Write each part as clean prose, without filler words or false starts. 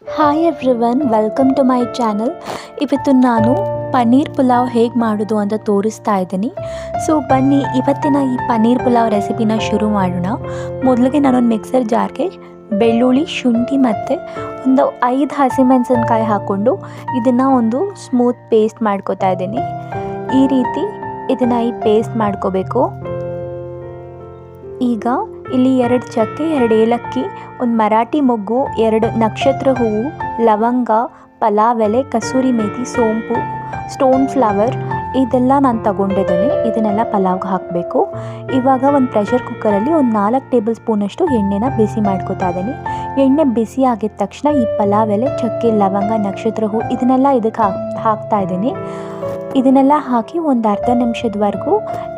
Hi everyone, welcome to my channel. ಇವತ್ತು ನಾನು ಪನ್ನೀರ್ ಪುಲಾವ್ ಹೇಗೆ ಮಾಡೋದು ಅಂತ ತೋರಿಸ್ತಾ ಇದ್ದೀನಿ. ಸೊ ಬನ್ನಿ ಇವತ್ತಿನ ಈ ಪನ್ನೀರ್ ಪುಲಾವ್ ರೆಸಿಪಿನ ಶುರು ಮಾಡೋಣ. ಮೊದಲಿಗೆ ನಾನೊಂದು ಮಿಕ್ಸರ್ ಜಾರ್ಗೆ ಬೆಳ್ಳುಳ್ಳಿ, ಶುಂಠಿ ಮತ್ತು ಒಂದು 5 ಹಸಿಮೆಣಸಿನ್ಕಾಯಿ ಹಾಕ್ಕೊಂಡು ಇದನ್ನು ಒಂದು ಸ್ಮೂತ್ ಪೇಸ್ಟ್ ಮಾಡ್ಕೋತಾ ಇದ್ದೀನಿ. ಈ ರೀತಿ ಇದನ್ನು ಪೇಸ್ಟ್ ಮಾಡ್ಕೋಬೇಕು. ಈಗ ಇಲ್ಲಿ 2 ಚಕ್ಕೆ, 2 ಏಲಕ್ಕಿ, ಒಂದು ಮರಾಠಿ ಮೊಗ್ಗು, 2 ನಕ್ಷತ್ರ ಹೂವು, ಲವಂಗ, ಪಲಾವ್ ಎಲೆ, ಕಸೂರಿ ಮೇಥಿ, ಸೋಂಪು, ಸ್ಟೋನ್ ಫ್ಲವರ್ ಇದೆಲ್ಲ ನಾನು ತಗೊಂಡಿದ್ದೀನಿ. ಇದನ್ನೆಲ್ಲ ಪಲಾವ್ಗೆ ಹಾಕಬೇಕು. ಇವಾಗ ಒಂದು ಪ್ರೆಷರ್ ಕುಕ್ಕರಲ್ಲಿ ಒಂದು 4 ಟೇಬಲ್ ಸ್ಪೂನಷ್ಟು ಎಣ್ಣೆನ ಬಿಸಿ ಮಾಡ್ಕೊತಾ ಇದ್ದೀನಿ. ಎಣ್ಣೆ ಬಿಸಿ ಆಗಿದ ತಕ್ಷಣ ಈ ಪಲಾವ್ ಎಲೆ, ಚಕ್ಕೆ, ಲವಂಗ, ನಕ್ಷತ್ರ ಹೂವು ಇದನ್ನೆಲ್ಲ ಇದಕ್ಕೆ ಹಾಕ್ತಾ ಇದ್ದೀನಿ. ಇದನ್ನೆಲ್ಲ ಹಾಕಿ ಒಂದು ಅರ್ಧ ನಿಮಿಷದವರೆಗೂ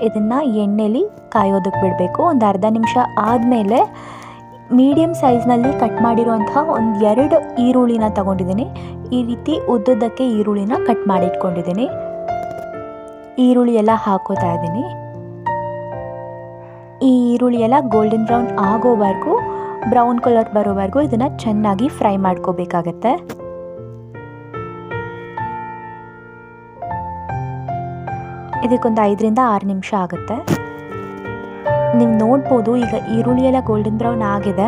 ಇದನ್ನು ಎಣ್ಣೆಲಿ ಕಾಯೋದಕ್ಕೆ ಬಿಡಬೇಕು. ಒಂದು ಅರ್ಧ ನಿಮಿಷ ಆದಮೇಲೆ ಮೀಡಿಯಮ್ ಸೈಜ್ನಲ್ಲಿ ಕಟ್ ಮಾಡಿರುವಂತಹ ಒಂದು 2 ಈರುಳ್ಳಿನ ತಗೊಂಡಿದ್ದೀನಿ. ಈ ರೀತಿ ಉದ್ದಕ್ಕೆ ಈರುಳ್ಳಿನ ಕಟ್ ಮಾಡಿಟ್ಕೊಂಡಿದ್ದೀನಿ. ಈರುಳ್ಳಿ ಎಲ್ಲ ಹಾಕೋತಾ ಇದ್ದೀನಿ. ಈ ಈರುಳ್ಳಿ ಎಲ್ಲ ಗೋಲ್ಡನ್ ಬ್ರೌನ್ ಆಗೋವರೆಗೂ, ಬ್ರೌನ್ ಕಲರ್ ಬರೋವರೆಗೂ ಇದನ್ನು ಚೆನ್ನಾಗಿ ಫ್ರೈ ಮಾಡ್ಕೋಬೇಕಾಗತ್ತೆ. ಇದಕ್ಕೊಂದು 5ರಿಂದ 6 ನಿಮಿಷ ಆಗುತ್ತೆ. ನೀವು ನೋಡ್ಬೋದು ಈಗ ಈರುಳ್ಳಿ ಎಲ್ಲ ಗೋಲ್ಡನ್ ಬ್ರೌನ್ ಆಗಿದೆ.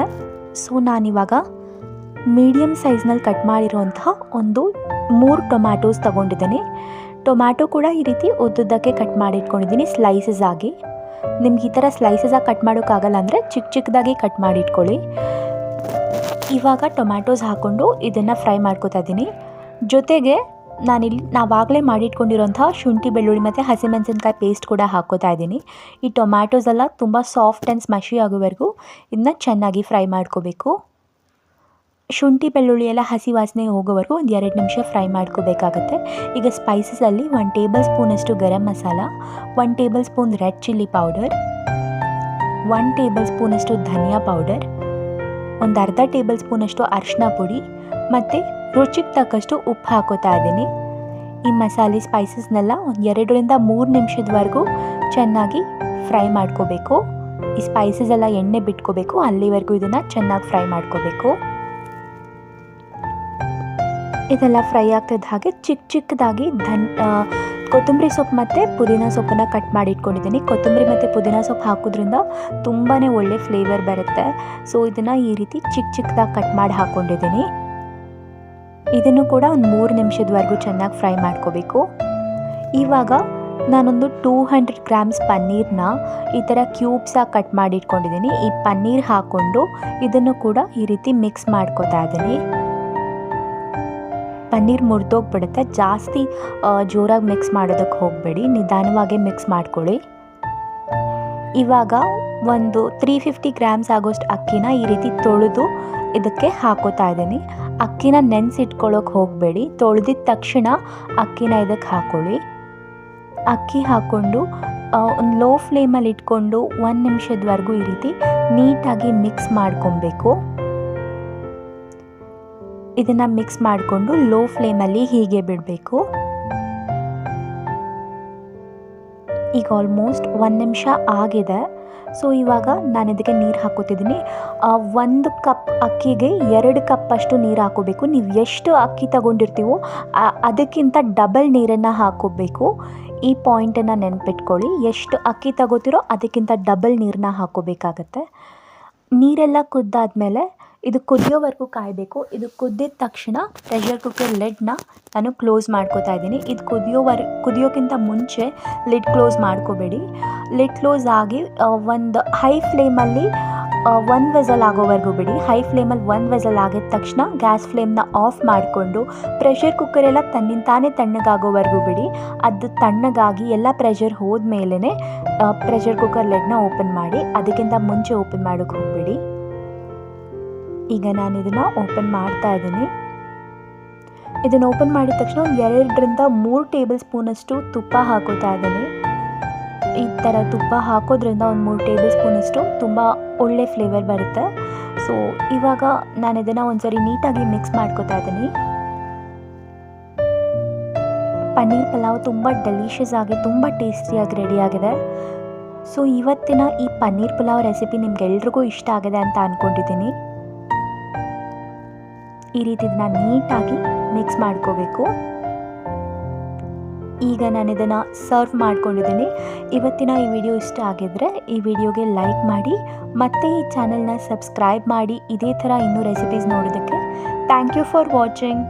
ಸೊ ನಾನಿವಾಗ ಮೀಡಿಯಮ್ ಸೈಜ್ನಲ್ಲಿ ಕಟ್ ಮಾಡಿರುವಂತಹ ಒಂದು 3 ಟೊಮ್ಯಾಟೋಸ್ ತೊಗೊಂಡಿದ್ದೀನಿ. ಟೊಮ್ಯಾಟೊ ಕೂಡ ಈ ರೀತಿ ಉದ್ದಕ್ಕೆ ಕಟ್ ಮಾಡಿಟ್ಕೊಂಡಿದ್ದೀನಿ ಸ್ಲೈಸಸ್ ಆಗಿ. ನಿಮ್ಗೆ ಈ ಥರ ಸ್ಲೈಸಸಾಗಿ ಕಟ್ ಮಾಡೋಕ್ಕಾಗಲ್ಲ ಅಂದರೆ ಚಿಕ್ಕದಾಗಿ ಕಟ್ ಮಾಡಿಟ್ಕೊಳ್ಳಿ. ಇವಾಗ ಟೊಮ್ಯಾಟೋಸ್ ಹಾಕ್ಕೊಂಡು ಇದನ್ನು ಫ್ರೈ ಮಾಡ್ಕೊತಾ ಇದ್ದೀನಿ. ಜೊತೆಗೆ ನಾವಾಗಲೇ ಮಾಡಿಟ್ಕೊಂಡಿರೋಂಥ ಶುಂಠಿ, ಬೆಳ್ಳುಳ್ಳಿ ಮತ್ತು ಹಸಿಮೆಣಸಿನ್ಕಾಯಿ ಪೇಸ್ಟ್ ಕೂಡ ಹಾಕ್ಕೋತಾ ಇದ್ದೀನಿ. ಈ ಟೊಮ್ಯಾಟೋಸ್ ಎಲ್ಲ ತುಂಬ ಸಾಫ್ಟ್ ಆ್ಯಂಡ್ ಸ್ಮಶಿ ಆಗೋವರೆಗೂ ಇದನ್ನ ಚೆನ್ನಾಗಿ ಫ್ರೈ ಮಾಡ್ಕೋಬೇಕು. ಶುಂಠಿ, ಬೆಳ್ಳುಳ್ಳಿ ಎಲ್ಲ ಹಸಿ ವಾಸನೆ ಹೋಗೋವರೆಗೂ ಒಂದು 2 ನಿಮಿಷ ಫ್ರೈ ಮಾಡ್ಕೋಬೇಕಾಗತ್ತೆ. ಈಗ ಸ್ಪೈಸಸಲ್ಲಿ 1 ಟೇಬಲ್ ಸ್ಪೂನಷ್ಟು garam masala, 1 tablespoon red chilli powder, 1 ಟೇಬಲ್ ಸ್ಪೂನಷ್ಟು ಧನಿಯಾ ಪೌಡರ್, ಒಂದು ಅರ್ಧ ಟೇಬಲ್ ಸ್ಪೂನಷ್ಟು ಅರಿಶಿನ ಪುಡಿ ಮತ್ತು ರುಚಿಗೆ ತಕ್ಕಷ್ಟು ಉಪ್ಪು ಹಾಕೋತಾ ಇದ್ದೀನಿ. ಈ ಮಸಾಲೆ ಸ್ಪೈಸಸ್ನೆಲ್ಲ ಒಂದು 2ರಿಂದ 3 ನಿಮಿಷದವರೆಗೂ ಚೆನ್ನಾಗಿ ಫ್ರೈ ಮಾಡ್ಕೋಬೇಕು. ಈ ಸ್ಪೈಸಸ್ ಎಲ್ಲ ಎಣ್ಣೆ ಬಿಟ್ಕೋಬೇಕು, ಅಲ್ಲಿವರೆಗೂ ಇದನ್ನು ಚೆನ್ನಾಗಿ ಫ್ರೈ ಮಾಡ್ಕೋಬೇಕು. ಇದೆಲ್ಲ ಫ್ರೈ ಆಗ್ತಿದ್ದ ಹಾಗೆ ಚಿಕ್ಕದಾಗಿ ಕೊತ್ತಂಬರಿ ಸೊಪ್ಪು ಮತ್ತು ಪುದೀನ ಸೊಪ್ಪನ್ನು ಕಟ್ ಮಾಡಿ ಇಟ್ಕೊಂಡಿದ್ದೀನಿ. ಕೊತ್ತಂಬರಿ ಮತ್ತು ಪುದೀನ ಸೊಪ್ಪು ಹಾಕೋದ್ರಿಂದ ತುಂಬಾ ಒಳ್ಳೆ ಫ್ಲೇವರ್ ಬರುತ್ತೆ. ಸೊ ಇದನ್ನು ಈ ರೀತಿ ಚಿಕ್ಕದಾಗಿ ಕಟ್ ಮಾಡಿ ಹಾಕ್ಕೊಂಡಿದ್ದೀನಿ. ಇದನ್ನು ಕೂಡ ಒಂದು 3 ನಿಮಿಷದವರೆಗೂ ಚೆನ್ನಾಗಿ ಫ್ರೈ ಮಾಡ್ಕೋಬೇಕು. ಇವಾಗ ನಾನೊಂದು 200 ಗ್ರಾಮ್ಸ್ ಪನ್ನೀರ್ನ ಈ ಥರ ಕ್ಯೂಬ್ಸಾಗಿ ಕಟ್ ಮಾಡಿ ಇಟ್ಕೊಂಡಿದ್ದೀನಿ. ಈ ಪನ್ನೀರ್ ಹಾಕ್ಕೊಂಡು ಇದನ್ನು ಕೂಡ ಈ ರೀತಿ ಮಿಕ್ಸ್ ಮಾಡ್ಕೋತಾ ಇದ್ದೀನಿ. ಪನ್ನೀರ್ ಮುರಿದೋಗ್ಬಿಡುತ್ತೆ, ಜಾಸ್ತಿ ಜೋರಾಗಿ ಮಿಕ್ಸ್ ಮಾಡೋದಕ್ಕೆ ಹೋಗಬೇಡಿ, ನಿಧಾನವಾಗಿ ಮಿಕ್ಸ್ ಮಾಡ್ಕೊಳ್ಳಿ. ಇವಾಗ ಒಂದು 350 ಗ್ರಾಮ್ಸ್ ಆಗೋಷ್ಟು ಅಕ್ಕಿನ ಈ ರೀತಿ ತೊಳೆದು ಇದಕ್ಕೆ ಹಾಕೋತಾ ಇದ್ದೀನಿ. ಅಕ್ಕಿನ ನೆನೆಸಿಟ್ಕೊಳ್ಳೋಕೆ ಹೋಗಬೇಡಿ, ತೊಳೆದಿದ್ದ ತಕ್ಷಣ ಅಕ್ಕಿನ ಇದಕ್ಕೆ ಹಾಕ್ಕೊಳ್ಳಿ. ಅಕ್ಕಿ ಹಾಕ್ಕೊಂಡು ಒಂದು ಲೋ ಫ್ಲೇಮಲ್ಲಿ ಇಟ್ಕೊಂಡು 1 ನಿಮಿಷದವರೆಗೂ ಈ ರೀತಿ ನೀಟಾಗಿ ಮಿಕ್ಸ್ ಮಾಡ್ಕೊಬೇಕು. ಇದನ್ನು ಮಿಕ್ಸ್ ಮಾಡಿಕೊಂಡು ಲೋ ಫ್ಲೇಮಲ್ಲಿ ಹೀಗೆ ಬಿಡಬೇಕು. ಈಗ ಆಲ್ಮೋಸ್ಟ್ 1 ನಿಮಿಷ ಆಗಿದೆ. ಸೊ ಇವಾಗ ನಾನು ಇದಕ್ಕೆ ನೀರು ಹಾಕೋತಿದ್ದೀನಿ. 1 ಕಪ್ ಅಕ್ಕಿಗೆ 2 ಕಪ್ಪಷ್ಟು ನೀರು ಹಾಕೋಬೇಕು. ನೀವು ಎಷ್ಟು ಅಕ್ಕಿ ತಗೊಂಡಿರ್ತೀವೋ ಅದಕ್ಕಿಂತ ಡಬಲ್ ನೀರನ್ನು ಹಾಕೋಬೇಕು. ಈ ಪಾಯಿಂಟನ್ನು ನೆನ್ಪಿಟ್ಕೊಳ್ಳಿ. ಎಷ್ಟು ಅಕ್ಕಿ ತಗೋತಿರೋ ಅದಕ್ಕಿಂತ ಡಬಲ್ ನೀರನ್ನ ಹಾಕೋಬೇಕಾಗತ್ತೆ. ನೀರೆಲ್ಲ ಕುದ್ದಾದ್ಮೇಲೆ ಇದು ಕುದಿಯೋವರೆಗೂ ಕಾಯಬೇಕು. ಇದು ಕುದ್ದಿದ ತಕ್ಷಣ ಪ್ರೆಷರ್ ಕುಕ್ಕರ್ ಲಿಡ್ನ ನಾನು ಕ್ಲೋಸ್ ಮಾಡ್ಕೋತಾ ಇದ್ದೀನಿ. ಇದು ಕುದಿಯೋಕ್ಕಿಂತ ಮುಂಚೆ ಲಿಡ್ ಕ್ಲೋಸ್ ಮಾಡ್ಕೋಬೇಡಿ. ಲಿಡ್ ಕ್ಲೋಸ್ ಆಗಿ ಒಂದು ಹೈ ಫ್ಲೇಮಲ್ಲಿ 1 ವೆಸಲ್ ಆಗೋವರೆಗೂ ಬಿಡಿ. ಹೈ ಫ್ಲೇಮಲ್ಲಿ 1 ವೆಸಲ್ ಆಗಿದ ತಕ್ಷಣ ಗ್ಯಾಸ್ ಫ್ಲೇಮ್ನ ಆಫ್ ಮಾಡಿಕೊಂಡು ಪ್ರೆಷರ್ ಕುಕ್ಕರ್ ಎಲ್ಲ ತನ್ನಿಂತಾನೇ ತಣ್ಣಗಾಗೋವರೆಗೂ ಬಿಡಿ. ಅದು ತಣ್ಣಗಾಗಿ ಎಲ್ಲ ಪ್ರೆಷರ್ ಹೋದ್ಮೇಲೆ ಪ್ರೆಷರ್ ಕುಕ್ಕರ್ ಲಿಡ್ನ ಓಪನ್ ಮಾಡಿ. ಅದಕ್ಕಿಂತ ಮುಂಚೆ ಓಪನ್ ಮಾಡೋಕ್ಕೆ ಹೋಗಬೇಡಿ. ಈಗ ನಾನು ಇದನ್ನು ಓಪನ್ ಮಾಡ್ತಾ ಇದ್ದೀನಿ. ಇದನ್ನು ಓಪನ್ ಮಾಡಿದ ತಕ್ಷಣ ಒಂದು 2ರಿಂದ 3 ಟೇಬಲ್ ಸ್ಪೂನಷ್ಟು ತುಪ್ಪ ಹಾಕೋತಾ ಇದ್ದೀನಿ. ಈ ಥರ ತುಪ್ಪ ಹಾಕೋದ್ರಿಂದ ಒಂದು 3 ಟೇಬಲ್ ಸ್ಪೂನಷ್ಟು ತುಂಬ ಒಳ್ಳೆ ಫ್ಲೇವರ್ ಬರುತ್ತೆ. ಸೊ ಇವಾಗ ನಾನು ಇದನ್ನು ಒಂದ್ಸರಿ ನೀಟಾಗಿ ಮಿಕ್ಸ್ ಮಾಡ್ಕೋತಾ ಇದ್ದೀನಿ. ಪನ್ನೀರ್ ಪಲಾವ್ ತುಂಬ ಡೆಲಿಷಿಯಸ್ ಆಗಿ ತುಂಬ ಟೇಸ್ಟಿಯಾಗಿ ರೆಡಿಯಾಗಿದೆ. ಸೊ ಇವತ್ತಿನ ಈ ಪನ್ನೀರ್ ಪಲಾವ್ ರೆಸಿಪಿ ನಿಮ್ಗೆಲ್ರಿಗೂ ಇಷ್ಟ ಆಗಿದೆ ಅಂತ ಅಂದ್ಕೊಂಡಿದ್ದೀನಿ. ಈ ರೀತಿ ಇದನ್ನು ನೀಟಾಗಿ ಮಿಕ್ಸ್ ಮಾಡ್ಕೋಬೇಕು. ಈಗ ನಾನು ಇದನ್ನು ಸರ್ವ್ ಮಾಡ್ಕೊಂಡಿದ್ದೀನಿ. ಇವತ್ತಿನ ಈ ವಿಡಿಯೋ ಇಷ್ಟ ಆಗಿದ್ದರೆ ಈ ವಿಡಿಯೋಗೆ ಲೈಕ್ ಮಾಡಿ, ಮತ್ತು ಈ ಚಾನಲ್ನ ಸಬ್ಸ್ಕ್ರೈಬ್ ಮಾಡಿ. ಇದೇ ಥರ ಇನ್ನೂ ರೆಸಿಪೀಸ್ ನೋಡೋದಕ್ಕೆ. Thank you for watching.